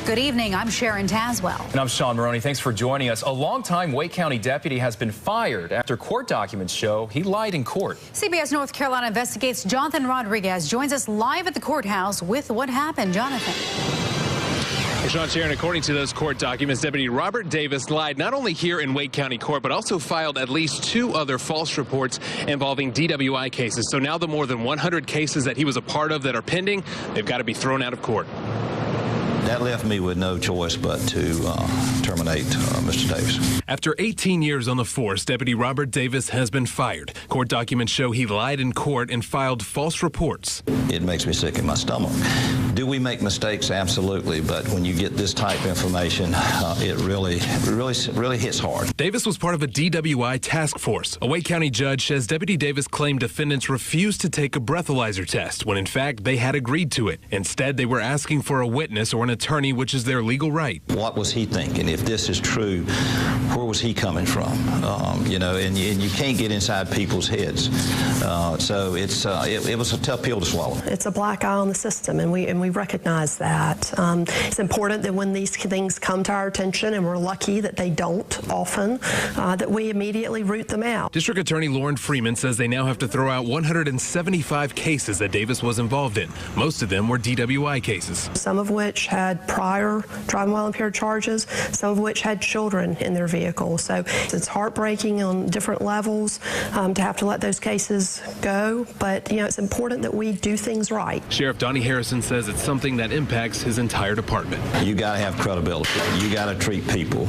Good evening. I'm Sharon Taswell. And I'm Sean Maroney. Thanks for joining us. A longtime Wake County deputy has been fired after court documents show he lied in court. CBS North Carolina Investigates Jonathan Rodriguez joins us live at the courthouse with what happened. Jonathan. Well, Sean, Sharon, according to those court documents, Deputy Robert Davis lied not only here in Wake County Court, but also filed at least 2 other false reports involving DWI cases. So now the more than 100 cases that he was a part of that are pending, they've got to be thrown out of court. That left me with no choice but to terminate Mr. Davis. After 18 years on the force, Deputy Robert Davis has been fired. Court documents show he lied in court and filed false reports. It makes me sick in my stomach. Do we make mistakes? Absolutely. But when you get this type of information, it really hits hard. Davis was part of a DWI task force. A Wake County judge says Deputy Davis claimed defendants refused to take a breathalyzer test when in fact they had agreed to it. Instead, they were asking for a witness or an attorney, which is their legal right. What was he thinking? If this is true, where was he coming from? And you can't get inside people's heads. So it was a tough pill to swallow. It's a black eye on the system, and we recognize that. It's important that when these things come to our attention, and we're lucky that they don't often, that we immediately root them out. District Attorney Lauren Freeman says they now have to throw out 175 cases that Davis was involved in. Most of them were DWI cases. Some of which had prior driving while impaired charges, some of which had children in their vehicle. So it's heartbreaking on different levels to have to let those cases go, but it's important that we do things right. Sheriff Donnie Harrison says it's something that impacts his entire department. You got to have credibility. You got to treat people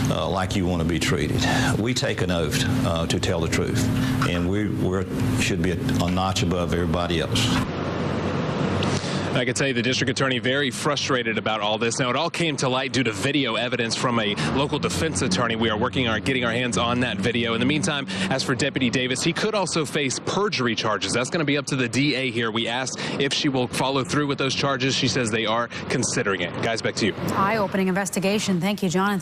like you want to be treated. We take an oath to tell the truth, and we should be a notch above everybody else. I can tell you the district attorney very frustrated about all this. Now, it all came to light due to video evidence from a local defense attorney. We are working on getting our hands on that video. In the meantime, as for Deputy Davis, he could also face perjury charges. That's going to be up to the DA here. We asked if she will follow through with those charges. She says they are considering it. Guys, back to you. Eye-opening investigation. Thank you, Jonathan.